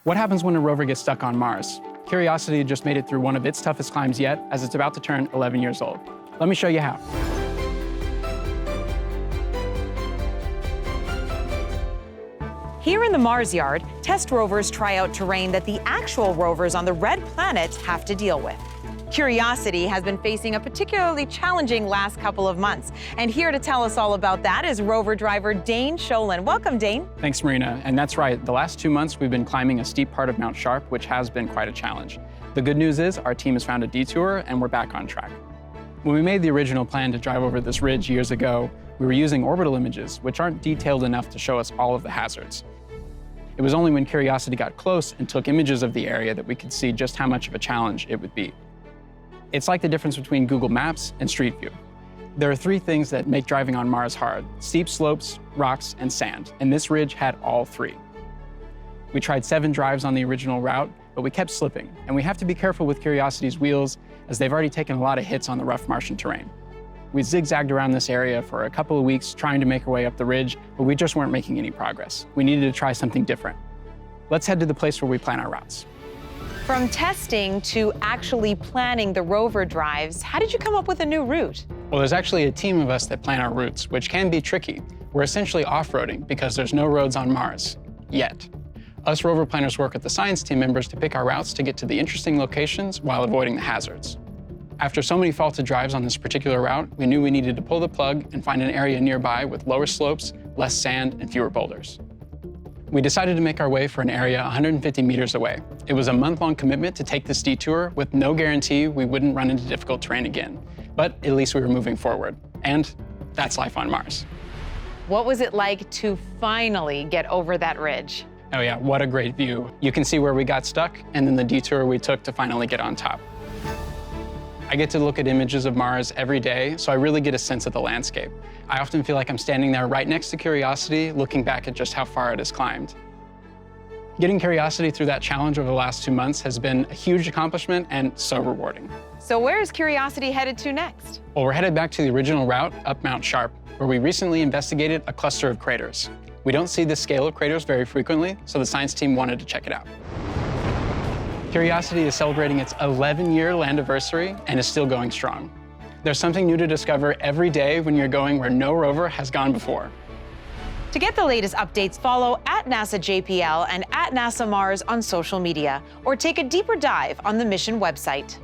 What happens when a rover gets stuck on Mars? Curiosity just made it through one of its toughest climbs yet, as it's about to turn 11 years old. Let me show you how. Here in the Mars yard, test rovers try out terrain that the actual rovers on the red planet have to deal with. Curiosity has been facing a particularly challenging last couple of months. And here to tell us all about that is rover driver Dane Schoelen. Welcome, Dane. Thanks, Marina. And that's right, the last 2 months we've been climbing a steep part of Mount Sharp, which has been quite a challenge. The good news is our team has found a detour and we're back on track. When we made the original plan to drive over this ridge years ago, we were using orbital images, which aren't detailed enough to show us all of the hazards. It was only when Curiosity got close and took images of the area that we could see just how much of a challenge it would be. It's like the difference between Google Maps and Street View. There are 3 things that make driving on Mars hard: steep slopes, rocks, and sand, and this ridge had all 3. We tried 7 drives on the original route, but we kept slipping, and we have to be careful with Curiosity's wheels as they've already taken a lot of hits on the rough Martian terrain. We zigzagged around this area for a couple of weeks trying to make our way up the ridge, but we just weren't making any progress. We needed to try something different. Let's head to the place where we plan our routes. From testing to actually planning the rover drives, how did you come up with a new route? Well, there's actually a team of us that plan our routes, which can be tricky. We're essentially off-roading because there's no roads on Mars, yet. Us rover planners work with the science team members to pick our routes to get to the interesting locations while avoiding the hazards. After so many faulted drives on this particular route, we knew we needed to pull the plug and find an area nearby with lower slopes, less sand, and fewer boulders. We decided to make our way for an area 150 meters away. It was a month-long commitment to take this detour with no guarantee we wouldn't run into difficult terrain again. But at least we were moving forward. And that's life on Mars. What was it like to finally get over that ridge? Oh yeah, what a great view. You can see where we got stuck and then the detour we took to finally get on top. I get to look at images of Mars every day, so I really get a sense of the landscape. I often feel like I'm standing there right next to Curiosity, looking back at just how far it has climbed. Getting Curiosity through that challenge over the last 2 months has been a huge accomplishment and so rewarding. So where is Curiosity headed to next? Well, we're headed back to the original route up Mount Sharp, where we recently investigated a cluster of craters. We don't see this scale of craters very frequently, so the science team wanted to check it out. Curiosity is celebrating its 11-year landiversary and is still going strong. There's something new to discover every day when you're going where no rover has gone before. To get the latest updates, follow @NASA JPL and @NASA Mars on social media, or take a deeper dive on the mission website.